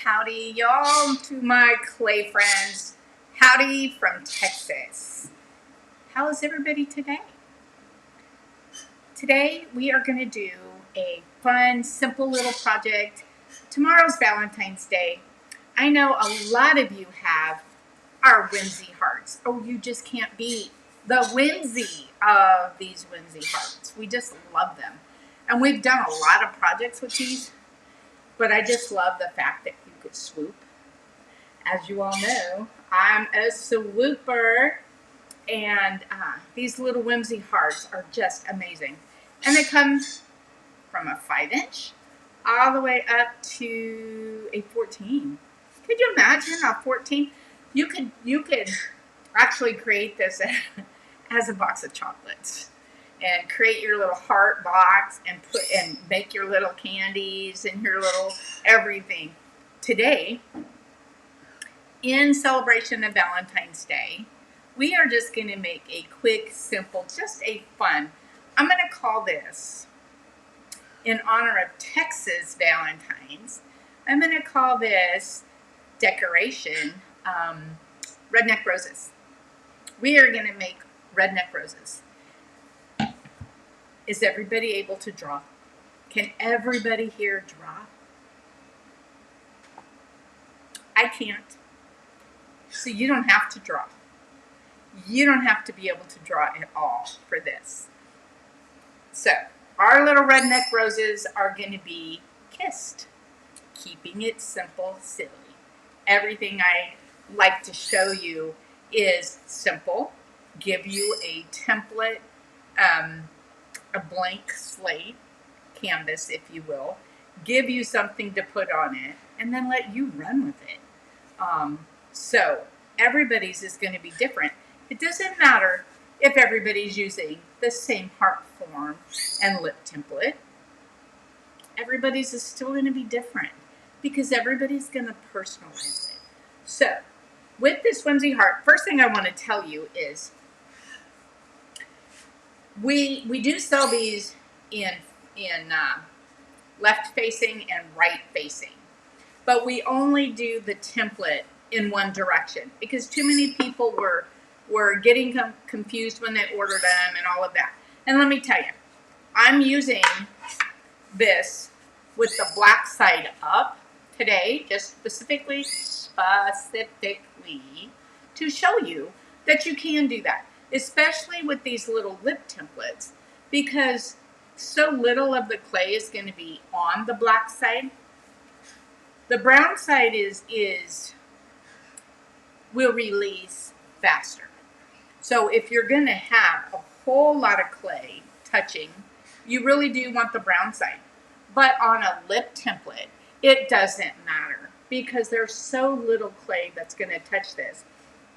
howdy, y'all, to my clay friends. Howdy from Texas. How is everybody today? Today we are going to do a fun, simple little project. Tomorrow's Valentine's Day. I know a lot of you have our whimsy hearts. Oh, you just can't beat the whimsy of these whimsy hearts. We just love them. And we've done a lot of projects with these. But I just love the fact that you could swoop. As you all know, I'm a swooper. And these little whimsy hearts are just amazing. And they come from a 5-inch all the way up to a 14. Could you imagine a 14? You could actually create this as a box of chocolates. And create your little heart box and make your little candies and your little everything. Today, in celebration of Valentine's Day, we are just going to make a quick, simple, just a fun. I'm going to call this, in honor of Texas Valentines, I'm going to call this decoration Redneck roses. We are going to make redneck roses. Is everybody able to draw? Can everybody here draw? I can't. So you don't have to draw. You don't have to be able to draw at all for this. So our little redneck roses are going to be kissed. Keeping it simple, silly. Everything I like to show you is simple. Give you a template, a blank slate, canvas, if you will, give you something to put on it, and then let you run with it. So everybody's is going to be different. It doesn't matter if everybody's using the same heart form and lip template. Everybody's is still going to be different because everybody's going to personalize it. So with this whimsy heart, first thing I want to tell you is we do sell these in left facing and right facing, but we only do the template in one direction because too many people were getting confused when they ordered them and all of that. And let me tell you, I'm using this with the black side up today, just specifically to show you that you can do that. Especially with these little lip templates, because so little of the clay is going to be on the black side. The brown side will release faster. So if you're going to have a whole lot of clay touching, you really do want the brown side. But on a lip template, it doesn't matter because there's so little clay that's going to touch this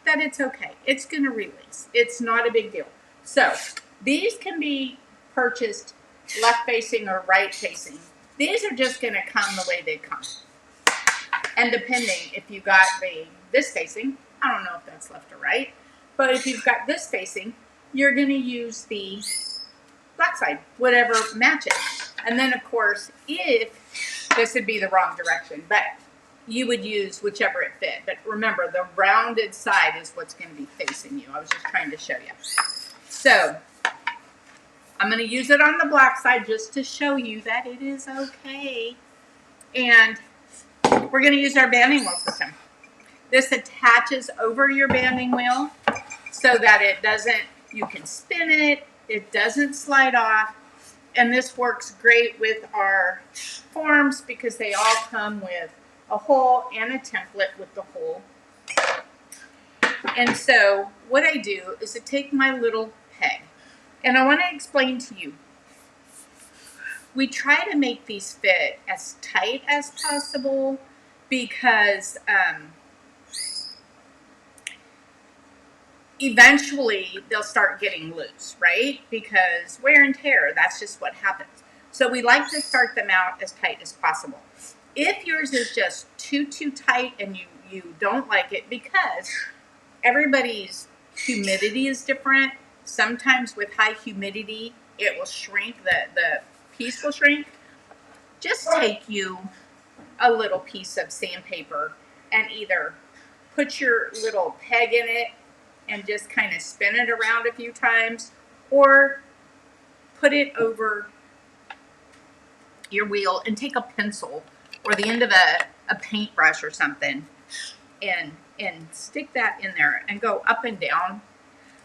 that it's okay. It's going to release. It's not a big deal. So these can be purchased left facing or right facing. These are just going to come the way they come. And depending if you got this facing, I don't know if that's left or right, but if you've got this facing, you're going to use the black side, whatever matches. And then of course, if this would be the wrong direction, but you would use whichever it fit. But remember, the rounded side is what's going to be facing you. I was just trying to show you. So I'm going to use it on the black side just to show you that it is okay. And we're going to use our banding wheel system. This attaches over your banding wheel so that it doesn't, you can spin it, it doesn't slide off. And this works great with our forms because they all come with a hole and a template with the hole. And so what I do is I take my little peg and I want to explain to you. We try to make these fit as tight as possible because eventually they'll start getting loose, right? Because wear and tear, that's just what happens. So we like to start them out as tight as possible. If yours is just too tight and you don't like it, because everybody's humidity is different. Sometimes with high humidity, it will shrink, the piece will shrink. Just take you a little piece of sandpaper and either put your little peg in it and just kind of spin it around a few times, or put it over your wheel and take a pencil or the end of a paintbrush or something and stick that in there and go up and down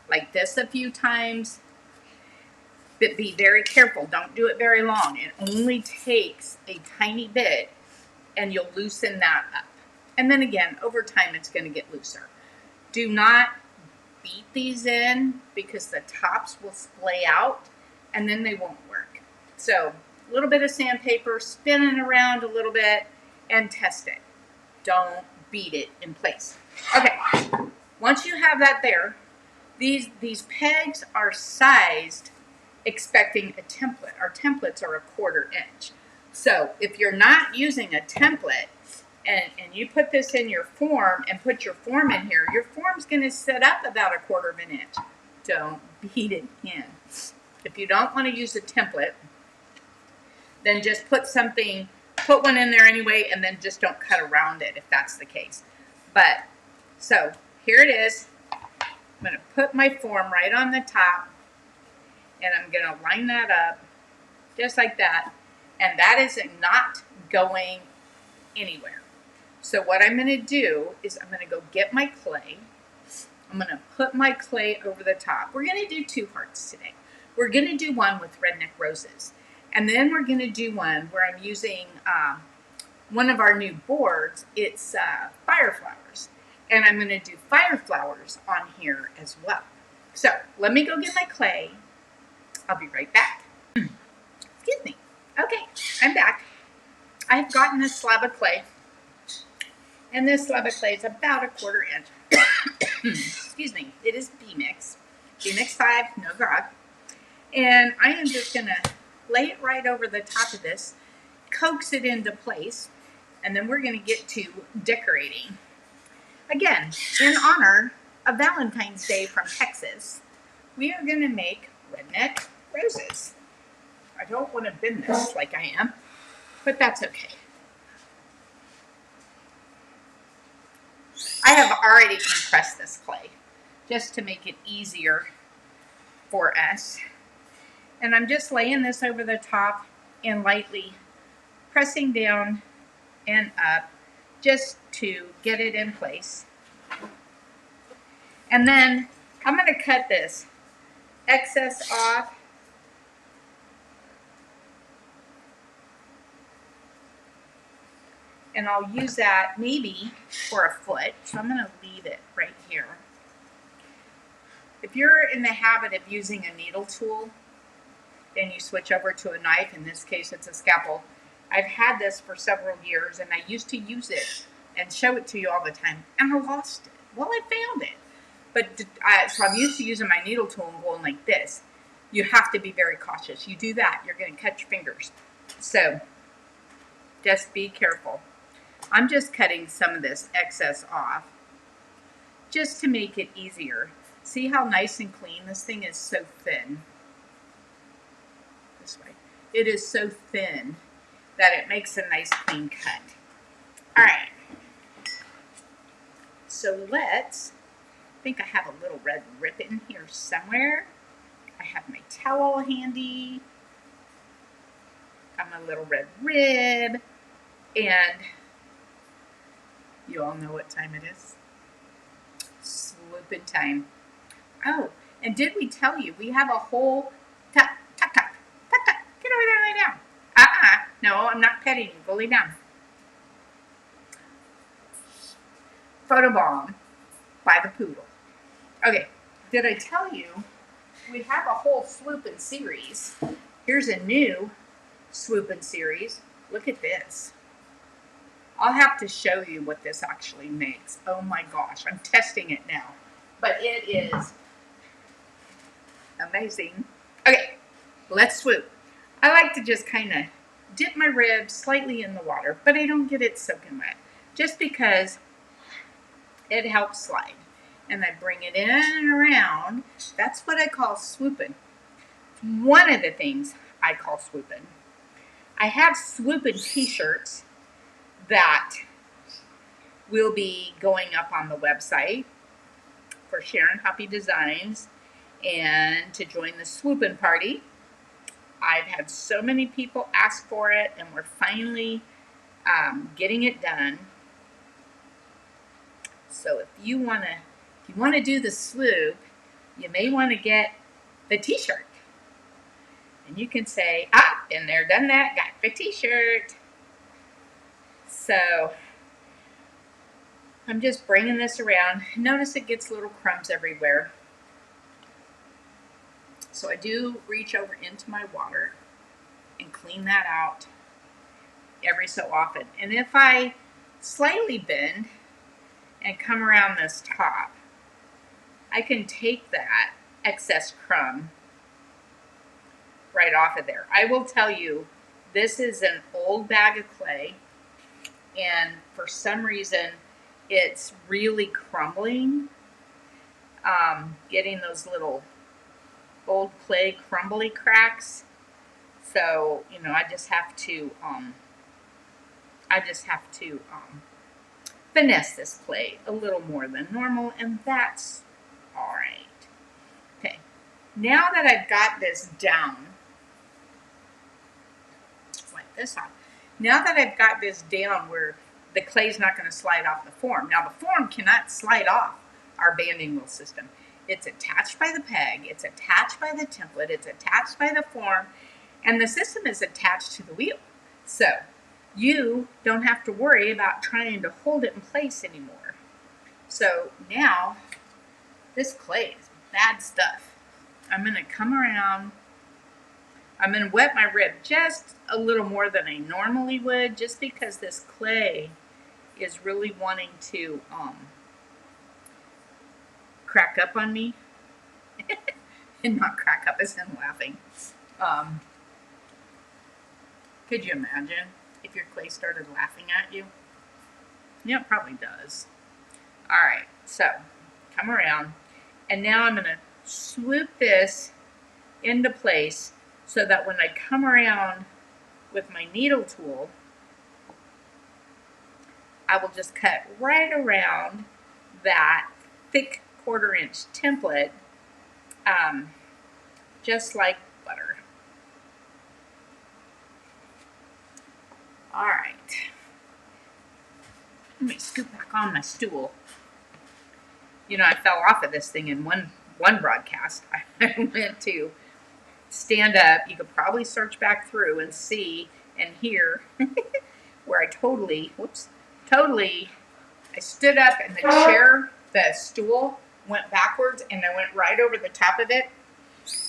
like this a few times. But be very careful. Don't do it very long. It only takes a tiny bit and you'll loosen that up. And then again, over time, it's going to get looser. Do not beat these in because the tops will splay out and then they won't work. So a little bit of sandpaper, spin it around a little bit and test it. Don't beat it in place. Okay, once you have that there, these pegs are sized expecting a template. Our templates are 1/4 inch. So if you're not using a template and you put this in your form and put your form in here, your form's going to set up about 1/4 inch. Don't beat it in. If you don't want to use a template, then just put one in there anyway, and then just don't cut around it if that's the case. But, so here it is. I'm going to put my form right on the top, and I'm going to line that up just like that. And that is not going anywhere. So what I'm going to do is I'm going to go get my clay. I'm going to put my clay over the top. We're going to do 2 hearts today. We're going to do one with redneck roses. And then we're going to do one where I'm using one of our new boards. It's fire flowers. And I'm going to do fire flowers on here as well. So let me go get my clay. I'll be right back. Excuse me. Okay, I'm back. I've gotten this slab of clay. And this slab of clay is about 1/4 inch. Excuse me. It is B-Mix. B-Mix 5, no grog. And I am just going to lay it right over the top of this, coax it into place, and then we're going to get to decorating. Again, in honor of Valentine's Day from Texas, we are going to make redneck roses. I don't want to bend this like I am, but that's okay. I have already compressed this clay just to make it easier for us. And I'm just laying this over the top and lightly pressing down and up just to get it in place. And then I'm going to cut this excess off. And I'll use that maybe for a foot. So I'm going to leave it right here. If you're in the habit of using a needle tool, then you switch over to a knife. In this case, it's a scalpel. I've had this for several years, and I used to use it and show it to you all the time, and I lost it. Well, I found it. But so I'm used to using my needle tool and going like this. You have to be very cautious. You do that, you're going to cut your fingers. So just be careful. I'm just cutting some of this excess off just to make it easier. See how nice and clean this thing is? So thin. This way. It is so thin that it makes a nice clean cut. All right. So I think I have a little red ribbon here somewhere. I have my towel handy. Got my little red rib. And you all know what time it is. Swooping time. Oh, and did we tell you we have a whole tuck. Get over there and lay down. No, I'm not petting you. Go lay down. Photobomb by the poodle. Okay, did I tell you we have a whole swooping series? Here's a new swooping series. Look at this. I'll have to show you what this actually makes. Oh my gosh, I'm testing it now. But it is amazing. Okay, let's swoop. I like to just kind of dip my ribs slightly in the water, but I don't get it soaking wet, just because it helps slide. And I bring it in and around. That's what I call swooping. One of the things I call swooping. I have swooping t-shirts that will be going up on the website for Sharon Hoppy Designs and to join the swooping party. I've had so many people ask for it, and we're finally getting it done. So if you want to do the swoop, you may want to get the t-shirt. And you can say, been there, done that, got the t-shirt. So I'm just bringing this around. Notice it gets little crumbs everywhere. So I do reach over into my water and clean that out every so often. And if I slightly bend and come around this top, I can take that excess crumb right off of there. I will tell you, this is an old bag of clay, and for some reason it's really crumbling, getting those little old clay crumbly cracks. So, I just have to finesse this clay a little more than normal, and that's all right. Okay, now that I've got this down, wipe this off. Now that I've got this down where the clay's not going to slide off the form. Now the form cannot slide off our banding wheel system. It's attached by the peg, it's attached by the template, it's attached by the form, and the system is attached to the wheel. So you don't have to worry about trying to hold it in place anymore. So now this clay is bad stuff. I'm going to come around. I'm going to wet my rib just a little more than I normally would, just because this clay is really wanting to crack up on me. And not crack up as in laughing. Could you imagine if your clay started laughing at you? Yeah, it probably does. All right, so come around, and now I'm going to swoop this into place so that when I come around with my needle tool, I will just cut right around that thick 1/4 inch template, just like butter. All right, let me scoot back on my stool. I fell off of this thing in one broadcast. I went to stand up. You could probably search back through and see and hear where I totally, I stood up and the stool went backwards, and I went right over the top of it,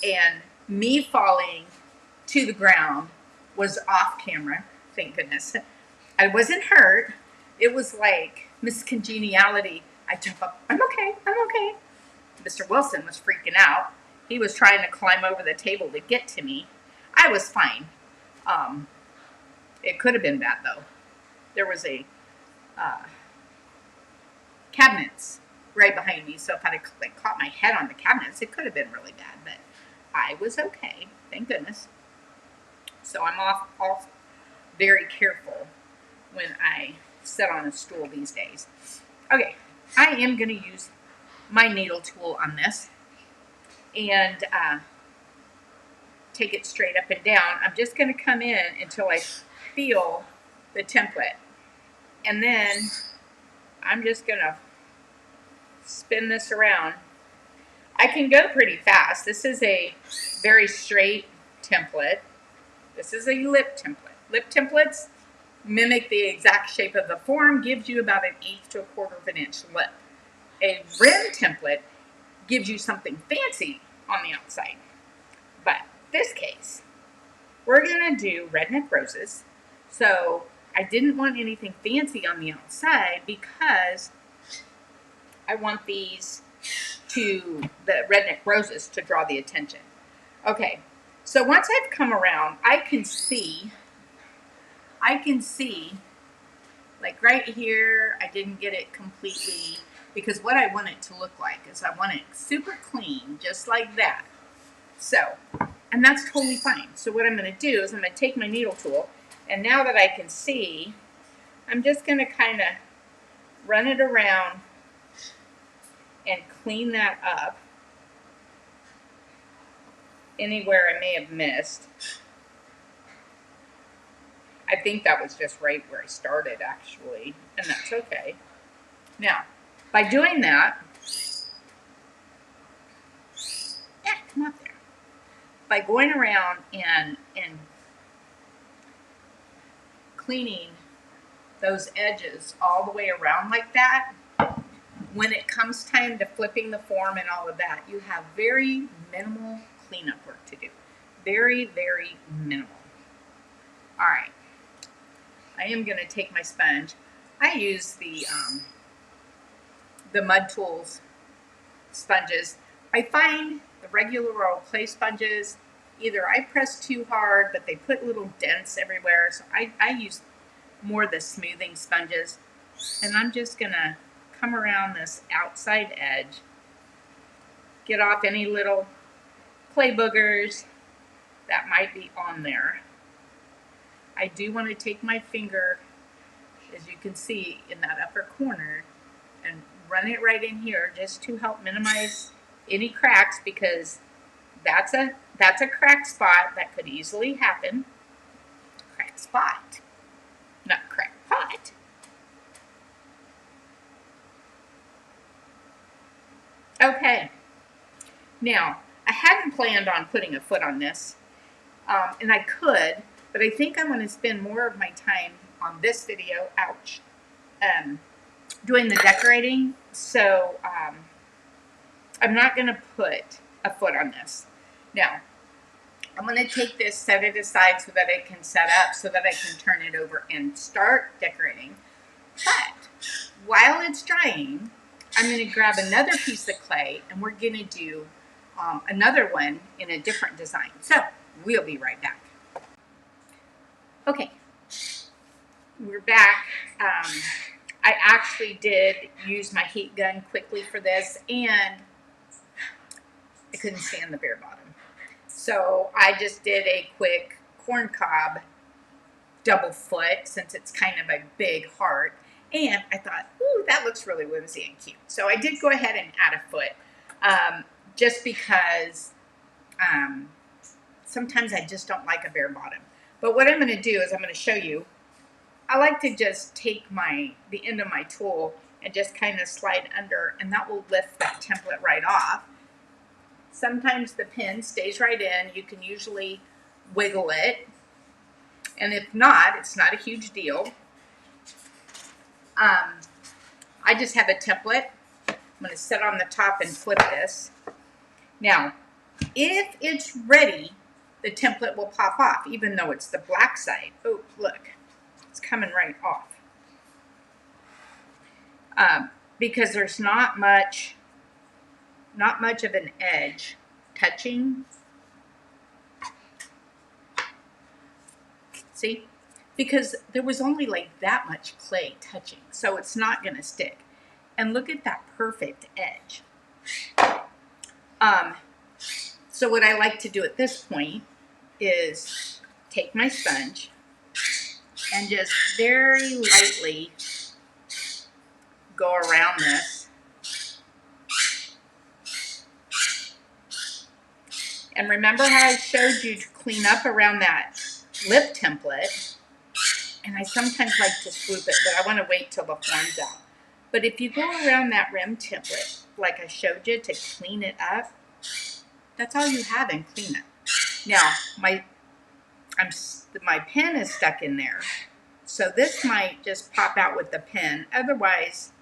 and me falling to the ground was off camera, thank goodness. I wasn't hurt. It was like Miss Congeniality. I jump up, I'm okay. Mr. Wilson was freaking out. He was trying to climb over the table to get to me. I was fine. It could have been bad, though. There was a cabinets right behind me, so if I had caught my head on the cabinets, it could have been really bad, but I was okay, thank goodness. So I'm off very careful when I sit on a stool these days. Okay, I am going to use my needle tool on this and take it straight up and down. I'm just going to come in until I feel the template, and then I'm just going to spin this around. I can go pretty fast. This is a very straight template. This is a lip template. Lip templates mimic the exact shape of the form, gives you about 1/8 to 1/4 of an inch lip. A rim template gives you something fancy on the outside. But this case, we're going to do redneck roses. So I didn't want anything fancy on the outside because I want the redneck roses to draw the attention. Okay, so once I've come around, I can see, like right here, I didn't get it completely, because what I want it to look like is I want it super clean, just like that. So, and that's totally fine. So what I'm going to do is I'm going to take my needle tool, and now that I can see, I'm just going to kind of run it around and clean that up anywhere I may have missed. I think that was just right where I started, actually, and that's okay. Now, by doing that, yeah, come up there. By going around and cleaning those edges all the way around like that, when it comes time to flipping the form and all of that, you have very minimal cleanup work to do. Very, very minimal. All right. I am going to take my sponge. I use the Mud Tools sponges. I find the regular old clay sponges, either I press too hard, but they put little dents everywhere. So I use more the smoothing sponges. And I'm just going to come around this outside edge, get off any little clay boogers that might be on there. I do want to take my finger, as you can see in that upper corner, and run it right in here just to help minimize any cracks, because that's a crack spot that could easily happen. Crack spot, not crack pot. Okay, now I hadn't planned on putting a foot on this, and I could, but I think I'm going to spend more of my time on this video, ouch, doing the decorating. So I'm not going to put a foot on this. Now, I'm going to take this, set it aside so that it can set up, so that I can turn it over and start decorating. But while it's drying, I'm going to grab another piece of clay, and we're going to do another one in a different design. So we'll be right back. Okay, we're back. I actually did use my heat gun quickly for this, and I couldn't stand the bare bottom. So I just did a quick corn cob double foot, since it's kind of a big heart. And I thought, ooh, that looks really whimsy and cute. So I did go ahead and add a foot, just because sometimes I just don't like a bare bottom. But what I'm going to do is I'm going to show you. I like to just take the end of my tool and just kind of slide under, and that will lift that template right off. Sometimes the pin stays right in. You can usually wiggle it. And if not, it's not a huge deal. I just have a template. I'm going to set on the top and flip this. Now, if it's ready, the template will pop off, even though it's the black side. Oh, look, it's coming right off. Because there's not much of an edge touching. See? Because there was only like that much clay touching, so it's not going to stick. And look at that perfect edge. So what I like to do at this point is take my sponge and just very lightly go around this. And remember how I showed you to clean up around that lip template? And I sometimes like to swoop it, but I want to wait till the form's out. But if you go around that rim template, like I showed you, to clean it up, that's all you have in cleanup. Now, my pen is stuck in there, so this might just pop out with the pen. Otherwise,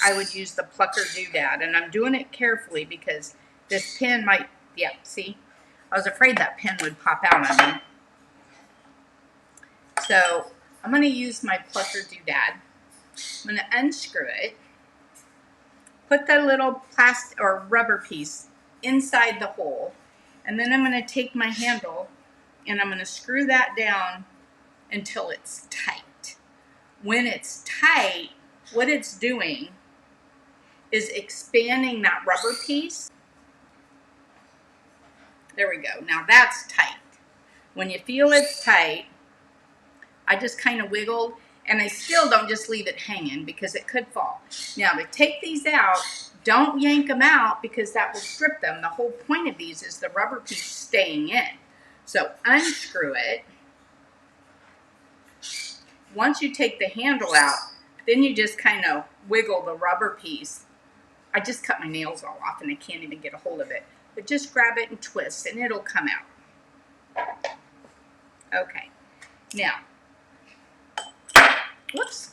I would use the plucker doodad, and I'm doing it carefully because this pen might, yeah, see? I was afraid that pen would pop out on me. So I'm going to use my plucker doodad. I'm going to unscrew it, put the little plastic or rubber piece inside the hole, and then I'm going to take my handle and I'm going to screw that down until it's tight. When it's tight, what it's doing is expanding that rubber piece. There we go. Now that's tight. When you feel it's tight, I just kind of wiggled, And I still don't just leave it hanging because it could fall. Now to take these out, don't yank them out because that will strip them. The whole point of these is the rubber piece staying in. So unscrew it. Once you take the handle out, then you just kind of wiggle the rubber piece. I just cut my nails all off and I can't even get a hold of it. But just grab it and twist and it'll come out. Okay. Now, whoops.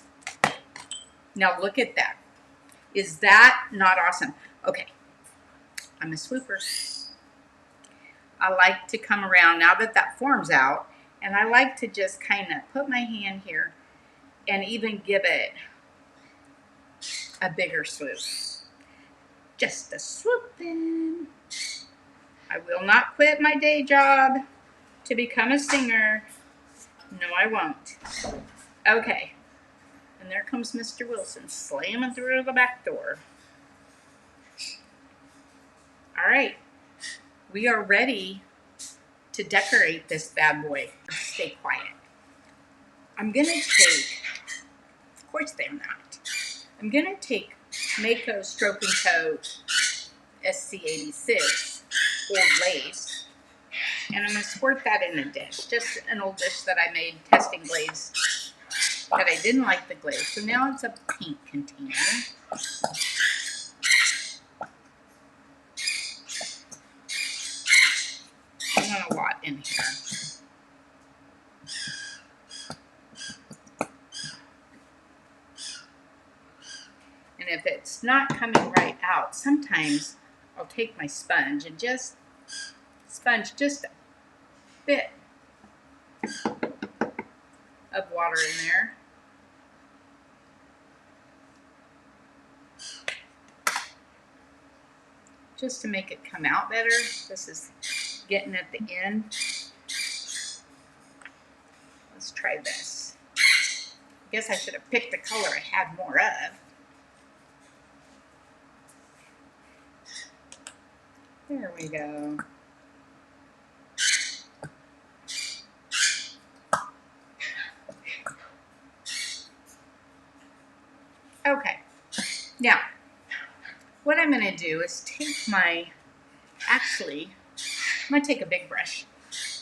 Now look at that. Is that not awesome? Okay. I'm a swooper. I like to come around now that that form's out, and I like to just kind of put my hand here and even give it a bigger swoop. Just a swooping. I will not quit my day job to become a singer. No, I won't. Okay. And there comes Mr. Wilson slamming through the back door. All right. We are ready to decorate this bad boy. Stay quiet. I'm going to take, of course they're not. I'm going to take Mako Stroke and Coat SC86 Old Lace, and I'm going to squirt that in a dish, just an old dish that I made testing glaze, that I didn't like the glaze. So now it's a paint container. I want a lot in here. And if it's not coming right out, sometimes I'll take my sponge and just sponge just a bit of water in there. Just to make it come out better. This is getting at the end. Let's try this. I guess I should have picked the color I had more of. There we go. Okay. Now, what I'm going to do is take my, actually, I'm going to take a big brush.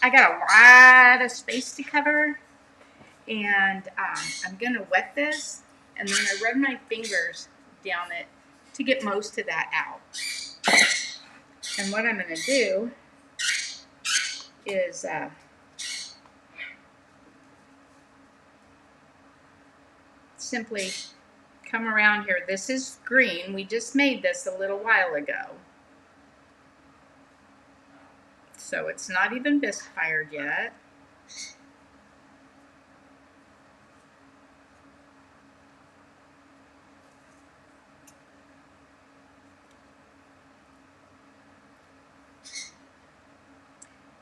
I got a lot of space to cover, and I'm going to wet this, and then I run my fingers down it to get most of that out. And what I'm going to do is simply come around here. This is green. We just made this a little while ago. So it's not even bisque fired yet.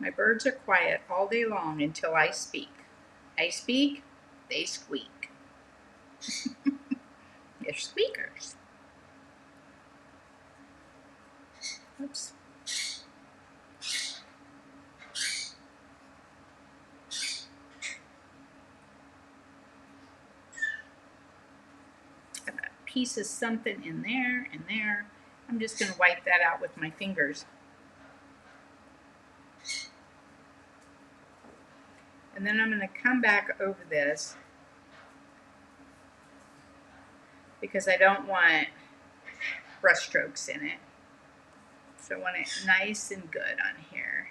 My birds are quiet all day long until I speak. I speak, they squeak. They're squeakers. Oops. Got a piece of something in there and there. I'm just going to wipe that out with my fingers. And then I'm going to come back over this because I don't want brush strokes in it. So I want it nice and good on here.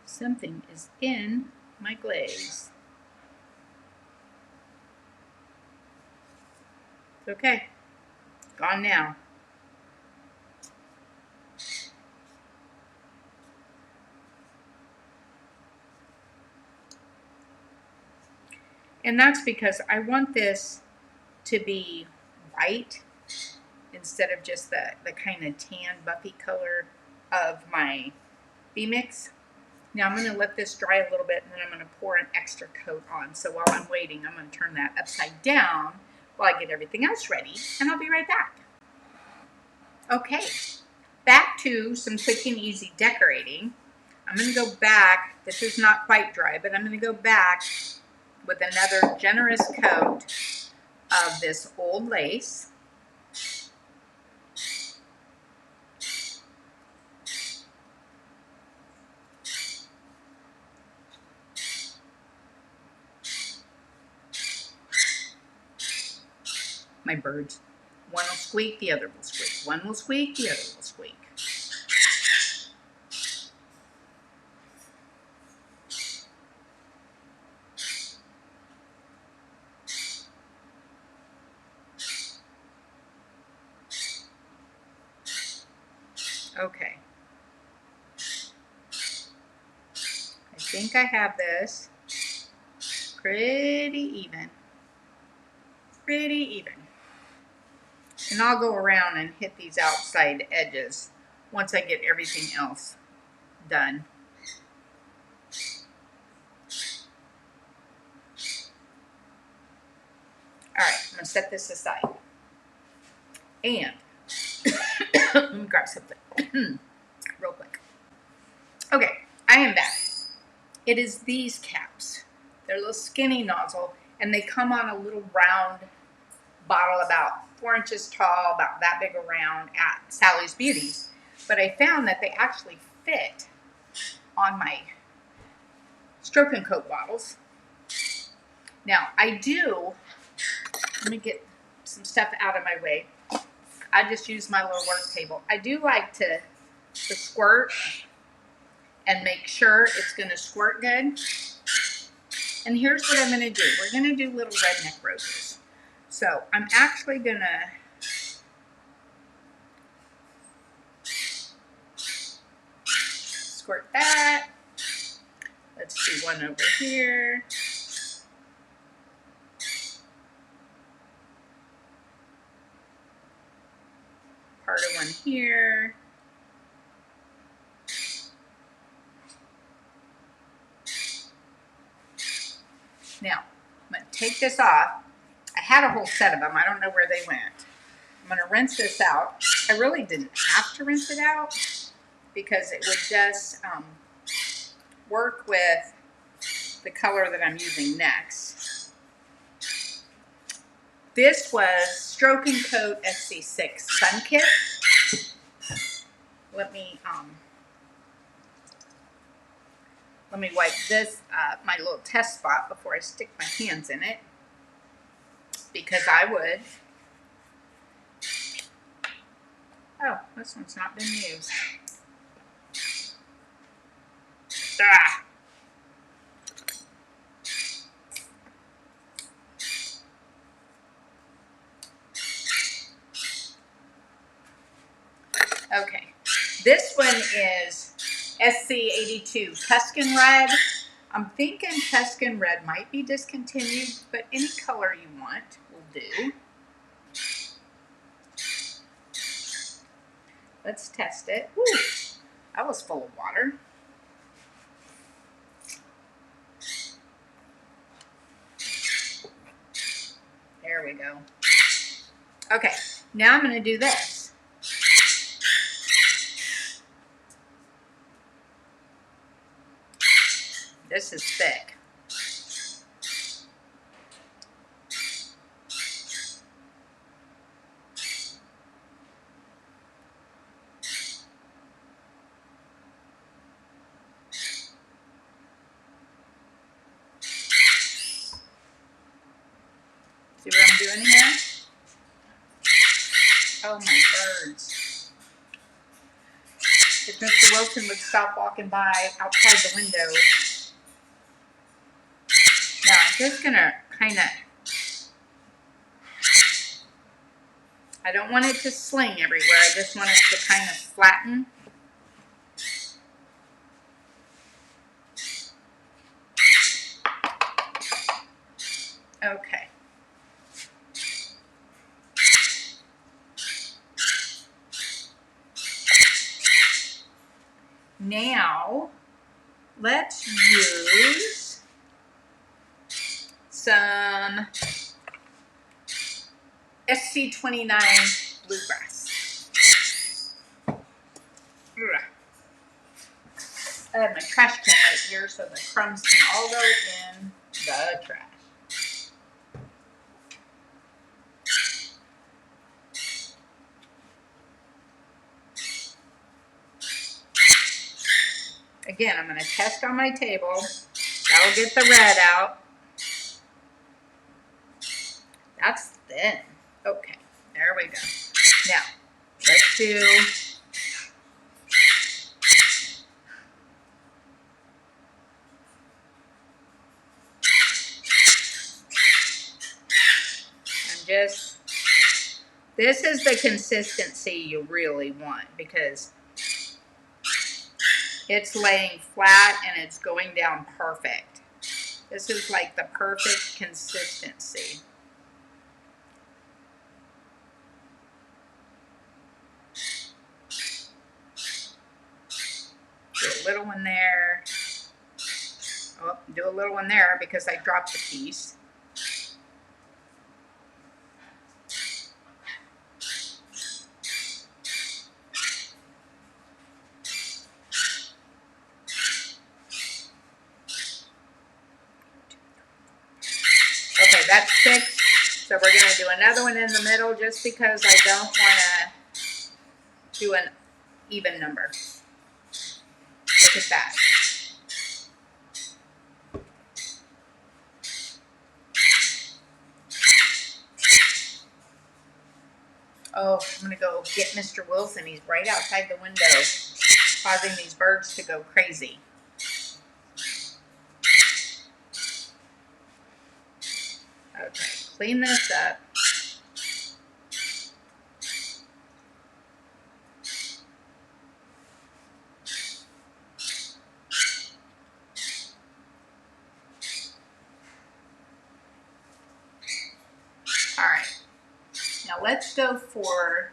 Something is in my glaze. It's okay. Gone now. And that's because I want this to be white instead of just the kind of tan buffy color of my bee mix. Now I'm going to let this dry a little bit, and then I'm going to pour an extra coat on. So while I'm waiting, I'm going to turn that upside down while I get everything else ready, and I'll be right back. Okay, back to some quick and easy decorating. I'm going to go back. This is not quite dry, but I'm going to go back with another generous coat of this old lace. My birds. One will squeak, the other will squeak. One will squeak, the other will squeak. Okay. I think I have this pretty even. Pretty even. And I'll go around and hit these outside edges once I get everything else done. Alright, I'm going to set this aside. And, let me grab something real quick. Okay, I am back. It is these caps. They're a little skinny nozzle, and they come on a little round bottle about 4 inches tall, about that big around at Sally's Beauties. But I found that they actually fit on my stroke and coat bottles. Now, let me get some stuff out of my way. I just use my little work table. I do like to squirt and make sure it's going to squirt good. And here's what I'm going to do. We're going to do little redneck roses. So I'm actually going to squirt that. Let's do one over here. Part of one here. Now, I'm going to take this off. I had a whole set of them. I don't know where they went. I'm going to rinse this out. I really didn't have to rinse it out because it would just work with the color that I'm using next. This was Stroke and Coat SC6 Sun Kit. Let me wipe this, my little test spot before I stick my hands in it, because I would. Oh, this one's not been used. Ah. Okay, this one is SC82 Tuscan Red. I'm thinking Tuscan Red might be discontinued, but any color you want will do. Let's test it. Woo, that was full of water. There we go. Okay, now I'm going to do this. This is thick. See what I'm doing here? Oh, my birds. If Mr. Wilson would stop walking by outside the window. Now, I'm just going to kind of, I don't want it to sling everywhere. I just want it to kind of flatten. Okay. Now, let's use some SC29 bluegrass. Ugh. I have my trash can right here so the crumbs can all go in the trash. Again, I'm going to test on my table. That'll get the red out. That's thin. Okay, there we go. Now, let's do this is the consistency you really want because it's laying flat and it's going down perfect. This is like the perfect consistency. Do a little one there. Oh, do a little one there because I dropped a piece. Okay, that's fixed. So we're going to do another one in the middle just because I don't want to do an even number. Look at that. Oh, I'm going to go get Mr. Wilson. He's right outside the window, causing these birds to go crazy. Okay, clean this up. All right. Now let's go for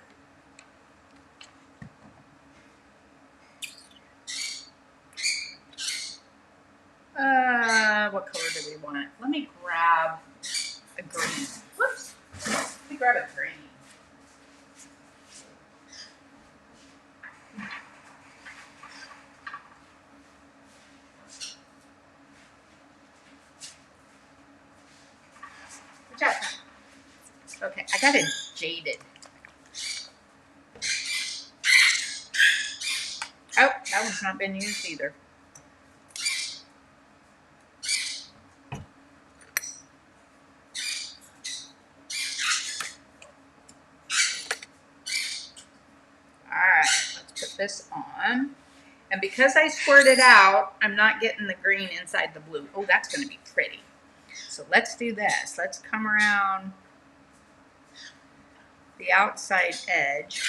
what color do we want? Let me grab a green. Whoops. Let me grab a green. Good job. Okay, I got it jaded. Oh, that one's not been used either. Alright, let's put this on. And because I squirted out, I'm not getting the green inside the blue. Oh, that's going to be pretty. So let's do this. Let's come around the outside edge.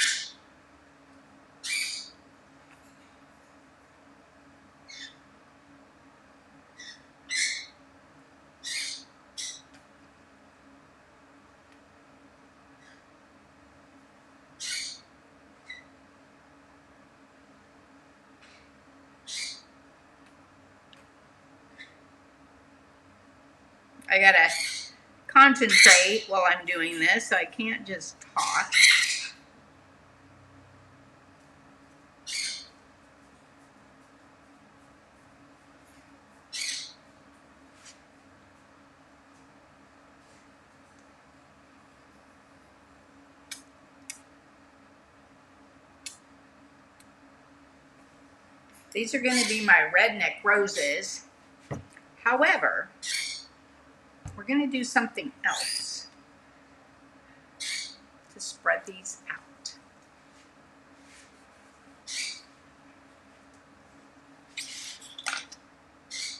I gotta concentrate while I'm doing this, so I can't just talk. These are going to be my redneck roses. However, we're going to do something else to spread these out.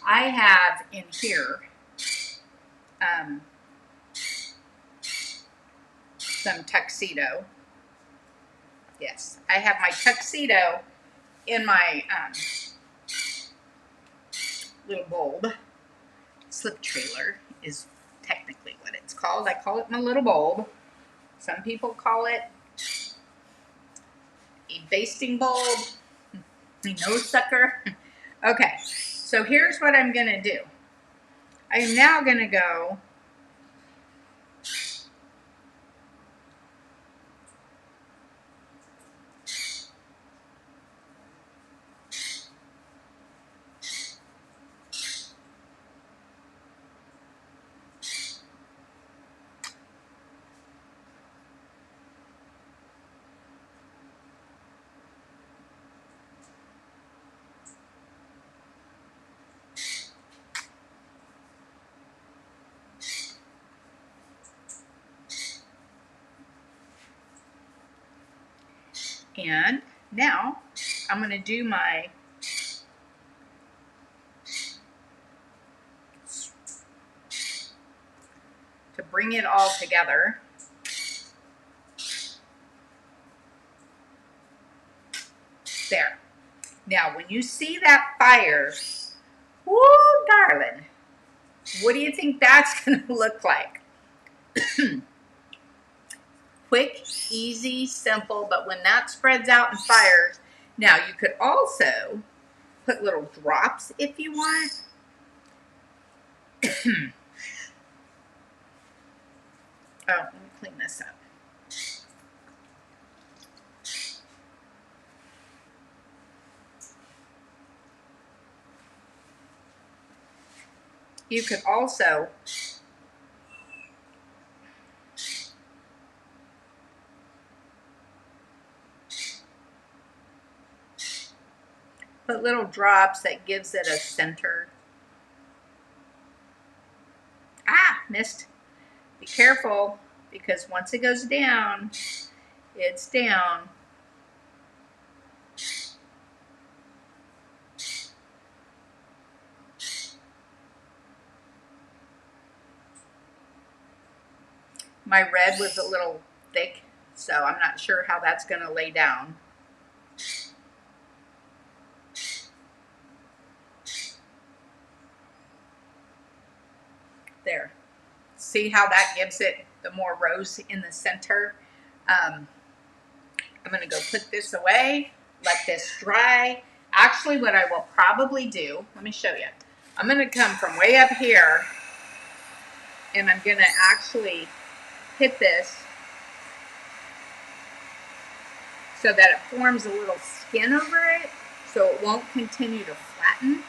I have in here some tuxedo. Yes, I have my tuxedo in my little bulb. Slip trailer is technically what it's called. I call it my little bulb. Some people call it a basting bulb. I know, sucker. Okay, so here's what I'm gonna do. I am now gonna go and now I'm gonna do my to bring it all together. There. Now, when you see that fire, whoo, darling, what do you think that's going to look like? Quick, easy, simple, but when that spreads out and fires, now you could also put little drops if you want. Oh, let me clean this up. You could also put little drops that gives it a center. Ah, missed. Be careful, because once it goes down, it's down. My red was a little thick, so I'm not sure how that's going to lay down. There. See how that gives it the more rose in the center? I'm going to go put this away, let this dry. Actually, what I will probably do, let me show you. I'm going to come from way up here, and I'm going to actually hit this so that it forms a little skin over it, so it won't continue to flatten.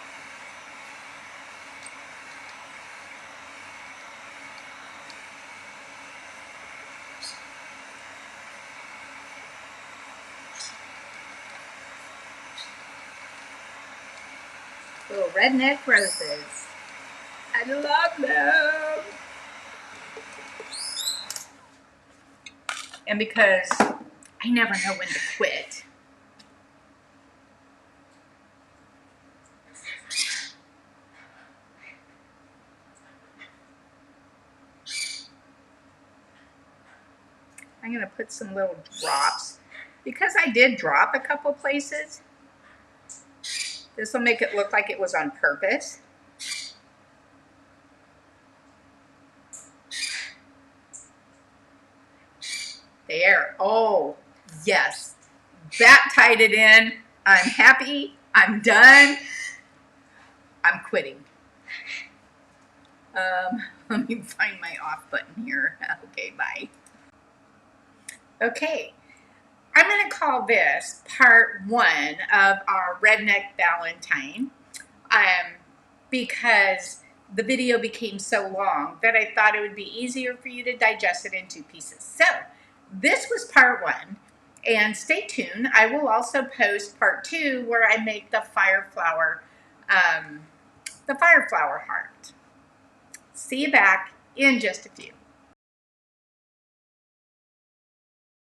Little redneck roses. I love them. And because I never know when to quit, I'm going to put some little drops. Because I did drop a couple places, this will make it look like it was on purpose. There. Oh, yes. That tied it in. I'm happy. I'm done. I'm quitting. Let me find my off button here. Okay, bye. Okay. I'm going to call this part 1 of our Redneck Valentine because the video became so long that I thought it would be easier for you to digest it in 2 pieces. So this was part 1, and stay tuned. I will also post part 2 where I make the fire flower heart. See you back in just a few.